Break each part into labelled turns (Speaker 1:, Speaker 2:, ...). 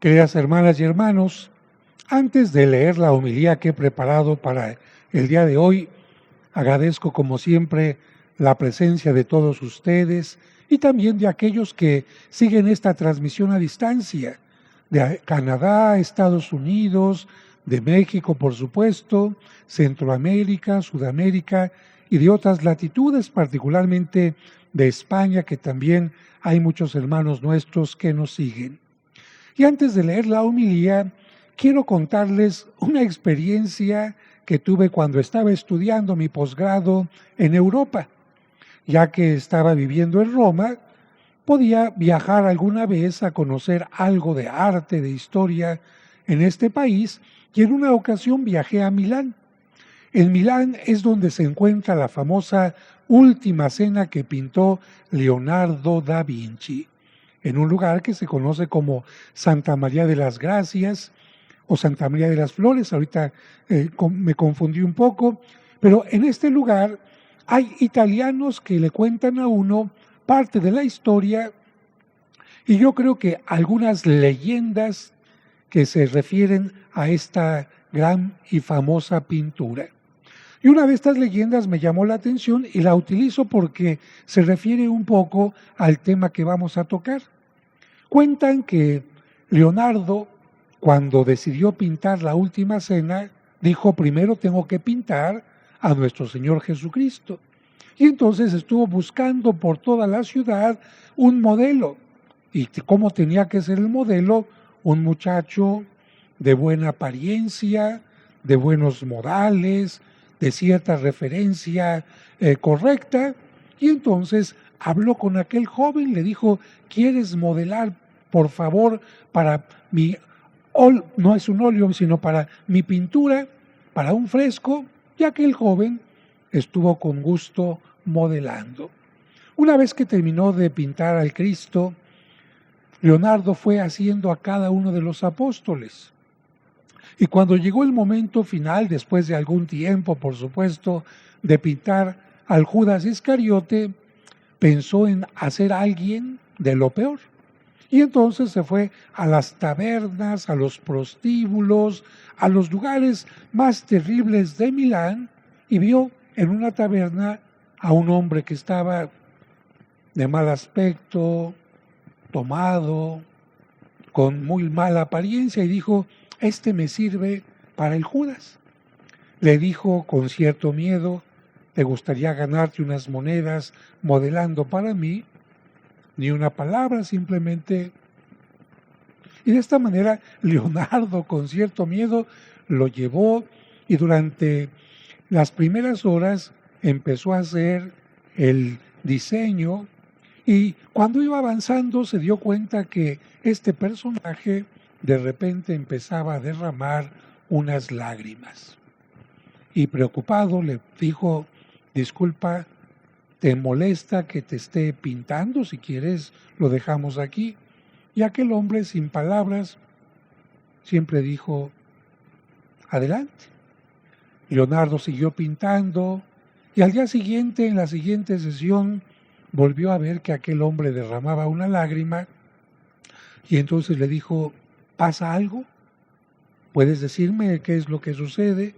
Speaker 1: Queridas hermanas y hermanos, antes de leer la homilía que he preparado para el día de hoy, agradezco como siempre la presencia de todos ustedes y también de aquellos que siguen esta transmisión a distancia, de Canadá, Estados Unidos, de México, por supuesto, Centroamérica, Sudamérica y de otras latitudes, particularmente de España, que también hay muchos hermanos nuestros que nos siguen. Y antes de leer la homilía, quiero contarles una experiencia que tuve cuando estaba estudiando mi posgrado en Europa. Ya que estaba viviendo en Roma, podía viajar alguna vez a conocer algo de arte, de historia en este país, y en una ocasión viajé a Milán. En Milán es donde se encuentra la famosa Última Cena que pintó Leonardo da Vinci, en un lugar que se conoce como Santa María de las Gracias o Santa María de las Flores. Ahorita me confundí un poco, pero en este lugar hay italianos que le cuentan a uno parte de la historia y yo creo que algunas leyendas que se refieren a esta gran y famosa pintura. Y una de estas leyendas me llamó la atención y la utilizo porque se refiere un poco al tema que vamos a tocar. Cuentan que Leonardo, cuando decidió pintar la Última Cena, dijo: primero tengo que pintar a nuestro Señor Jesucristo. Y entonces estuvo buscando por toda la ciudad un modelo. ¿Y cómo tenía que ser el modelo? Un muchacho de buena apariencia, de buenos modales, de cierta referencia correcta. Y entonces habló con aquel joven, le dijo: ¿quieres modelar, por favor, para mi, no es un óleo, sino para mi pintura, para un fresco? Y aquel joven estuvo con gusto modelando. Una vez que terminó de pintar al Cristo, Leonardo fue haciendo a cada uno de los apóstoles. Y cuando llegó el momento final, después de algún tiempo, por supuesto, de pintar al Judas Iscariote, pensó en hacer a alguien de lo peor. Y entonces se fue a las tabernas, a los prostíbulos, a los lugares más terribles de Milán, y vio en una taberna a un hombre que estaba de mal aspecto, tomado, con muy mala apariencia, y dijo: este me sirve para el Judas. Le dijo con cierto miedo: ¿te gustaría ganarte unas monedas modelando para mí? Ni una palabra, simplemente. Y de esta manera Leonardo, con cierto miedo, lo llevó, y durante las primeras horas empezó a hacer el diseño, y cuando iba avanzando se dio cuenta que este personaje de repente empezaba a derramar unas lágrimas. Y preocupado le dijo: disculpa, ¿te molesta que te esté pintando? Si quieres, lo dejamos aquí. Y aquel hombre, sin palabras, siempre dijo: adelante. Leonardo siguió pintando, y al día siguiente, en la siguiente sesión, volvió a ver que aquel hombre derramaba una lágrima, y entonces le dijo: ¿pasa algo? ¿Puedes decirme qué es lo que sucede?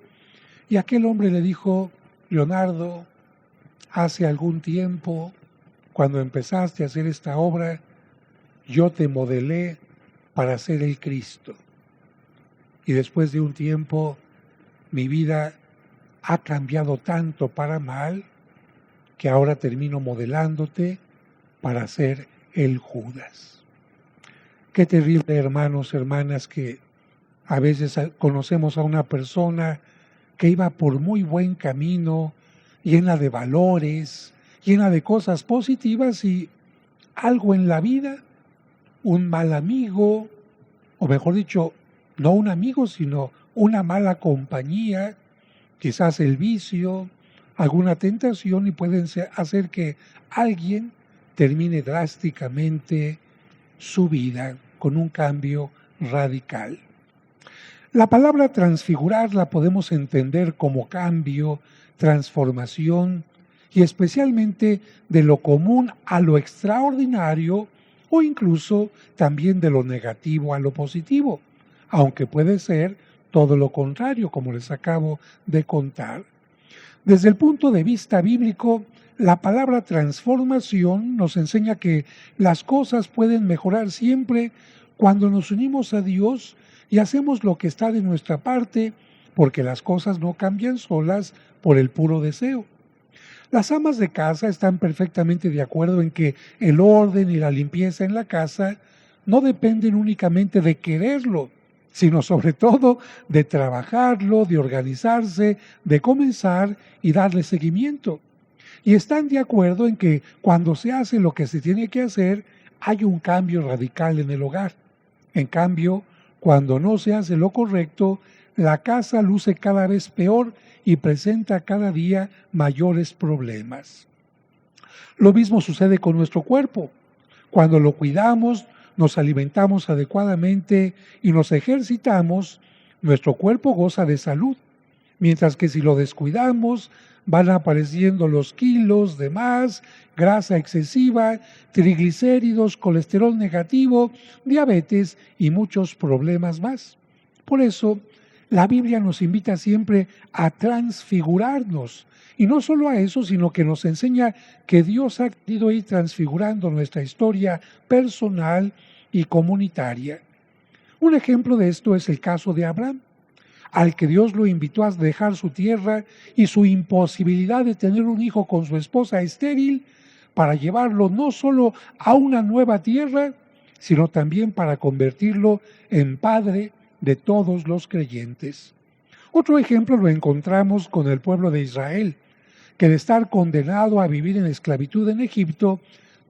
Speaker 1: Y aquel hombre le dijo: Leonardo, hace algún tiempo, cuando empezaste a hacer esta obra, yo te modelé para ser el Cristo. Y después de un tiempo, mi vida ha cambiado tanto para mal que ahora termino modelándote para ser el Judas. Qué terrible, hermanos, hermanas, que a veces conocemos a una persona que iba por muy buen camino, llena de valores, llena de cosas positivas, y algo en la vida, un mal amigo, o mejor dicho, no un amigo, sino una mala compañía, quizás el vicio, alguna tentación, y pueden hacer que alguien termine drásticamente su vida con un cambio radical. La palabra transfigurar la podemos entender como cambio, transformación, y especialmente de lo común a lo extraordinario, o incluso también de lo negativo a lo positivo, aunque puede ser todo lo contrario, como les acabo de contar. Desde el punto de vista bíblico, la palabra transformación nos enseña que las cosas pueden mejorar siempre cuando nos unimos a Dios y hacemos lo que está de nuestra parte, porque las cosas no cambian solas por el puro deseo. Las amas de casa están perfectamente de acuerdo en que el orden y la limpieza en la casa no dependen únicamente de quererlo, sino sobre todo de trabajarlo, de organizarse, de comenzar y darle seguimiento. Y están de acuerdo en que cuando se hace lo que se tiene que hacer, hay un cambio radical en el hogar. En cambio, cuando no se hace lo correcto, la casa luce cada vez peor y presenta cada día mayores problemas. Lo mismo sucede con nuestro cuerpo. Cuando lo cuidamos, nos alimentamos adecuadamente y nos ejercitamos, nuestro cuerpo goza de salud. Mientras que si lo descuidamos, van apareciendo los kilos de más, grasa excesiva, triglicéridos, colesterol negativo, diabetes y muchos problemas más. Por eso, la Biblia nos invita siempre a transfigurarnos. Y no solo a eso, sino que nos enseña que Dios ha querido ir transfigurando nuestra historia personal y comunitaria. Un ejemplo de esto es el caso de Abraham, al que Dios lo invitó a dejar su tierra y su imposibilidad de tener un hijo con su esposa estéril para llevarlo no solo a una nueva tierra, sino también para convertirlo en padre de todos los creyentes. Otro ejemplo lo encontramos con el pueblo de Israel, que de estar condenado a vivir en esclavitud en Egipto,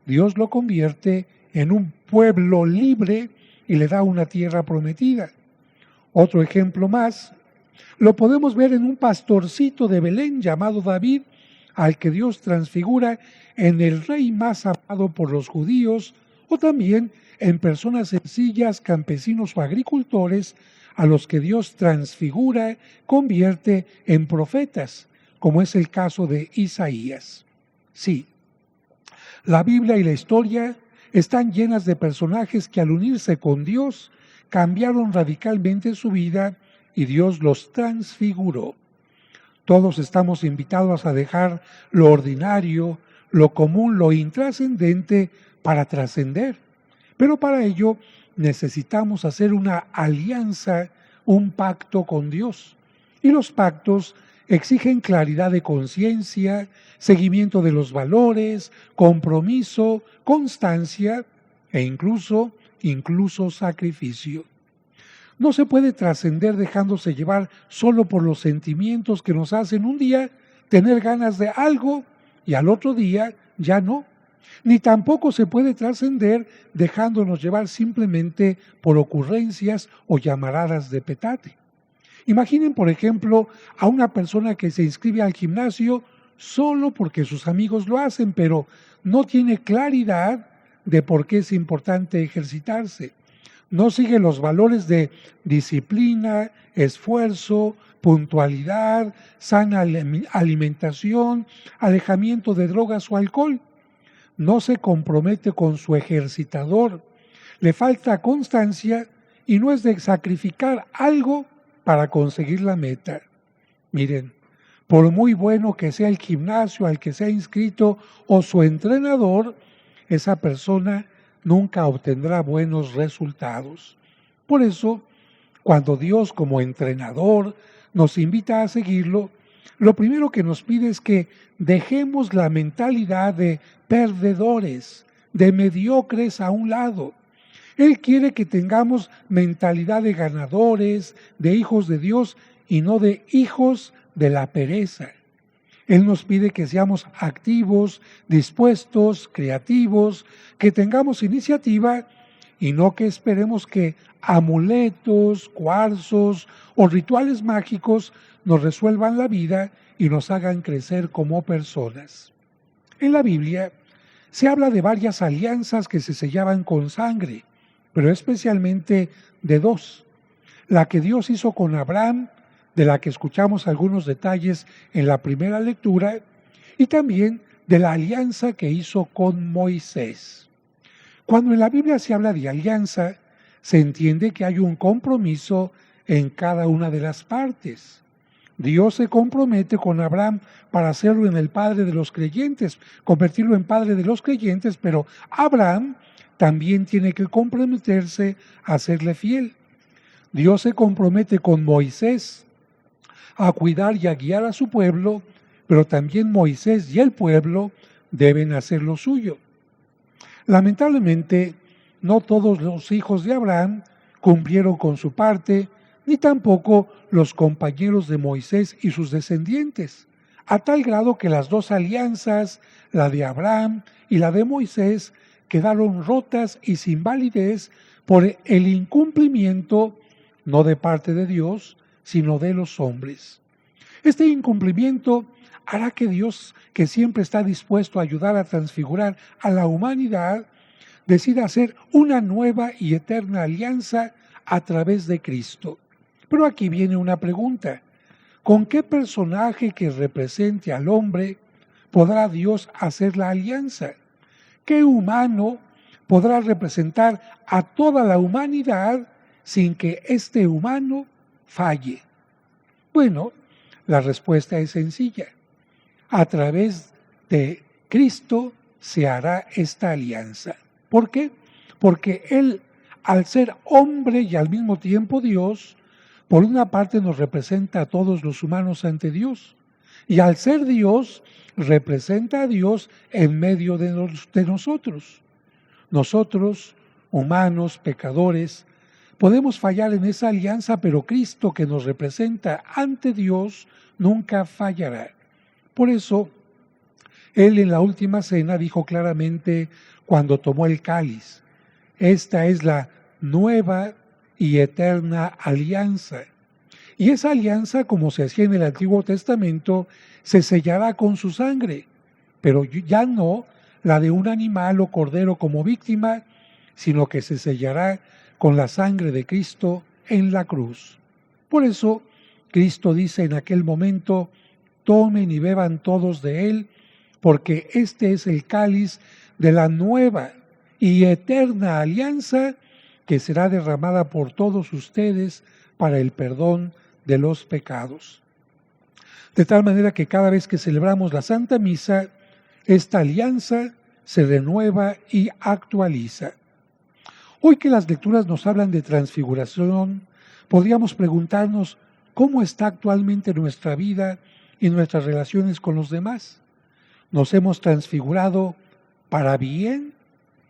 Speaker 1: Dios lo convierte en un pueblo libre y le da una tierra prometida. Otro ejemplo más lo podemos ver en un pastorcito de Belén llamado David, al que Dios transfigura en el rey más amado por los judíos, o también en personas sencillas, campesinos o agricultores, a los que Dios transfigura, convierte en profetas, como es el caso de Isaías. Sí, la Biblia y la historia están llenas de personajes que al unirse con Dios cambiaron radicalmente su vida y Dios los transfiguró. Todos estamos invitados a dejar lo ordinario, lo común, lo intrascendente para trascender. Pero para ello necesitamos hacer una alianza, un pacto con Dios. Y los pactos exigen claridad de conciencia, seguimiento de los valores, compromiso, constancia e incluso sacrificio. No se puede trascender dejándose llevar solo por los sentimientos que nos hacen un día tener ganas de algo y al otro día ya no. Ni tampoco se puede trascender dejándonos llevar simplemente por ocurrencias o llamaradas de petate. Imaginen, por ejemplo, a una persona que se inscribe al gimnasio solo porque sus amigos lo hacen, pero no tiene claridad de por qué es importante ejercitarse. No sigue los valores de disciplina, esfuerzo, puntualidad, sana alimentación, alejamiento de drogas o alcohol. No se compromete con su ejercitador, le falta constancia y no es de sacrificar algo para conseguir la meta. Miren, por muy bueno que sea el gimnasio al que se ha inscrito o su entrenador, esa persona nunca obtendrá buenos resultados. Por eso, cuando Dios como entrenador nos invita a seguirlo, lo primero que nos pide es que dejemos la mentalidad de perdedores, de mediocres a un lado. Él quiere que tengamos mentalidad de ganadores, de hijos de Dios y no de hijos de la pereza. Él nos pide que seamos activos, dispuestos, creativos, que tengamos iniciativa y no que esperemos que amuletos, cuarzos o rituales mágicos nos resuelvan la vida y nos hagan crecer como personas. En la Biblia se habla de varias alianzas que se sellaban con sangre, pero especialmente de dos. La que Dios hizo con Abraham, de la que escuchamos algunos detalles en la primera lectura, y también de la alianza que hizo con Moisés. Cuando en la Biblia se habla de alianza, se entiende que hay un compromiso en cada una de las partes. Dios se compromete con Abraham para hacerlo en el padre de los creyentes, convertirlo en padre de los creyentes, pero Abraham también tiene que comprometerse a serle fiel. Dios se compromete con Moisés a cuidar y a guiar a su pueblo, pero también Moisés y el pueblo deben hacer lo suyo. Lamentablemente, no todos los hijos de Abraham cumplieron con su parte, ni tampoco los compañeros de Moisés y sus descendientes, a tal grado que las dos alianzas, la de Abraham y la de Moisés, quedaron rotas y sin validez por el incumplimiento, no de parte de Dios, sino de los hombres. Este incumplimiento hará que Dios, que siempre está dispuesto a ayudar a transfigurar a la humanidad, decida hacer una nueva y eterna alianza a través de Cristo. Pero aquí viene una pregunta. ¿Con qué personaje que represente al hombre podrá Dios hacer la alianza? ¿Qué humano podrá representar a toda la humanidad sin que este humano falle? Bueno, la respuesta es sencilla. A través de Cristo se hará esta alianza. ¿Por qué? Porque Él, al ser hombre y al mismo tiempo Dios, por una parte nos representa a todos los humanos ante Dios, y al ser Dios, representa a Dios en medio de nosotros. Nosotros, humanos, pecadores, podemos fallar en esa alianza, pero Cristo, que nos representa ante Dios, nunca fallará. Por eso, Él en la última cena dijo claramente cuando tomó el cáliz: esta es la nueva y eterna alianza. Y esa alianza, como se hacía en el Antiguo Testamento, se sellará con su sangre, pero ya no la de un animal o cordero como víctima, sino que se sellará con la sangre de Cristo en la cruz. Por eso, Cristo dice en aquel momento: tomen y beban todos de él, porque este es el cáliz de la nueva y eterna alianza que será derramada por todos ustedes para el perdón de los pecados. De tal manera que cada vez que celebramos la Santa Misa, esta alianza se renueva y actualiza. Hoy que las lecturas nos hablan de transfiguración, podríamos preguntarnos cómo está actualmente nuestra vida y nuestras relaciones con los demás. ¿Nos hemos transfigurado para bien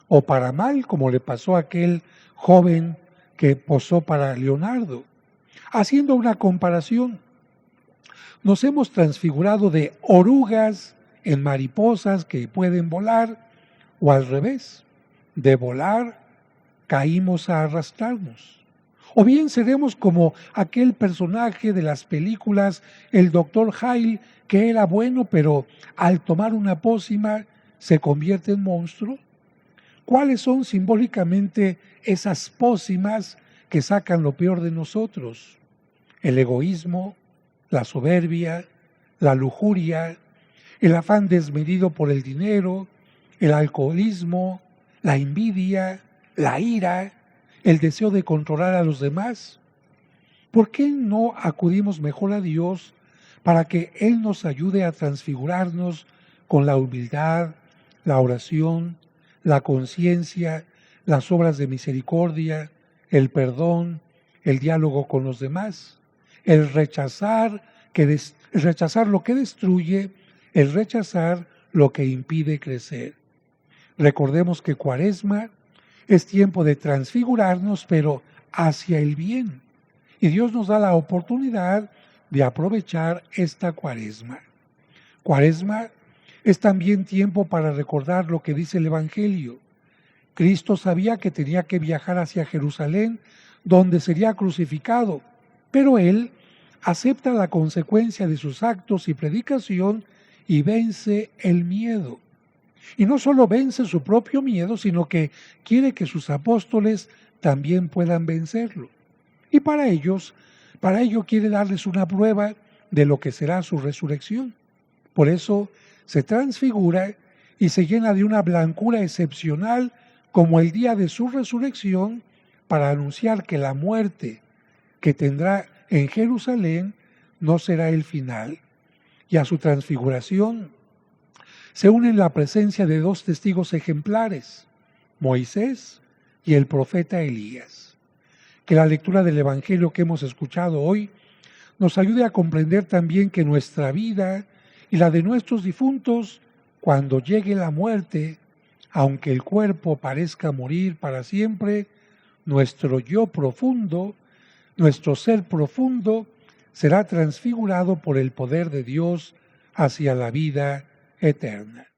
Speaker 1: o para mal, como le pasó a aquel joven que posó para Leonardo? Haciendo una comparación, nos hemos transfigurado de orugas en mariposas que pueden volar, o al revés, de volar caímos a arrastrarnos. O bien seremos como aquel personaje de las películas, el Dr. Hyde, que era bueno, pero al tomar una pócima se convierte en monstruo. ¿Cuáles son simbólicamente esas pócimas que sacan lo peor de nosotros? El egoísmo, la soberbia, la lujuria, el afán desmedido por el dinero, el alcoholismo, la envidia, la ira, el deseo de controlar a los demás. ¿Por qué no acudimos mejor a Dios para que Él nos ayude a transfigurarnos con la humildad, la oración, la conciencia, las obras de misericordia, el perdón, el diálogo con los demás, el rechazar lo que destruye, el rechazar lo que impide crecer? Recordemos que Cuaresma es tiempo de transfigurarnos, pero hacia el bien. Y Dios nos da la oportunidad de aprovechar esta Cuaresma. Cuaresma es también tiempo para recordar lo que dice el Evangelio. Cristo sabía que tenía que viajar hacia Jerusalén, donde sería crucificado, pero Él acepta la consecuencia de sus actos y predicación y vence el miedo. Y no solo vence su propio miedo, sino que quiere que sus apóstoles también puedan vencerlo. Y para ello quiere darles una prueba de lo que será su resurrección. Por eso se transfigura y se llena de una blancura excepcional como el día de su resurrección, para anunciar que la muerte que tendrá en Jerusalén no será el final. Y a su transfiguración se une la presencia de dos testigos ejemplares, Moisés y el profeta Elías. Que la lectura del Evangelio que hemos escuchado hoy nos ayude a comprender también que nuestra vida y la de nuestros difuntos, cuando llegue la muerte, aunque el cuerpo parezca morir para siempre, nuestro yo profundo, nuestro ser profundo, será transfigurado por el poder de Dios hacia la vida eterna.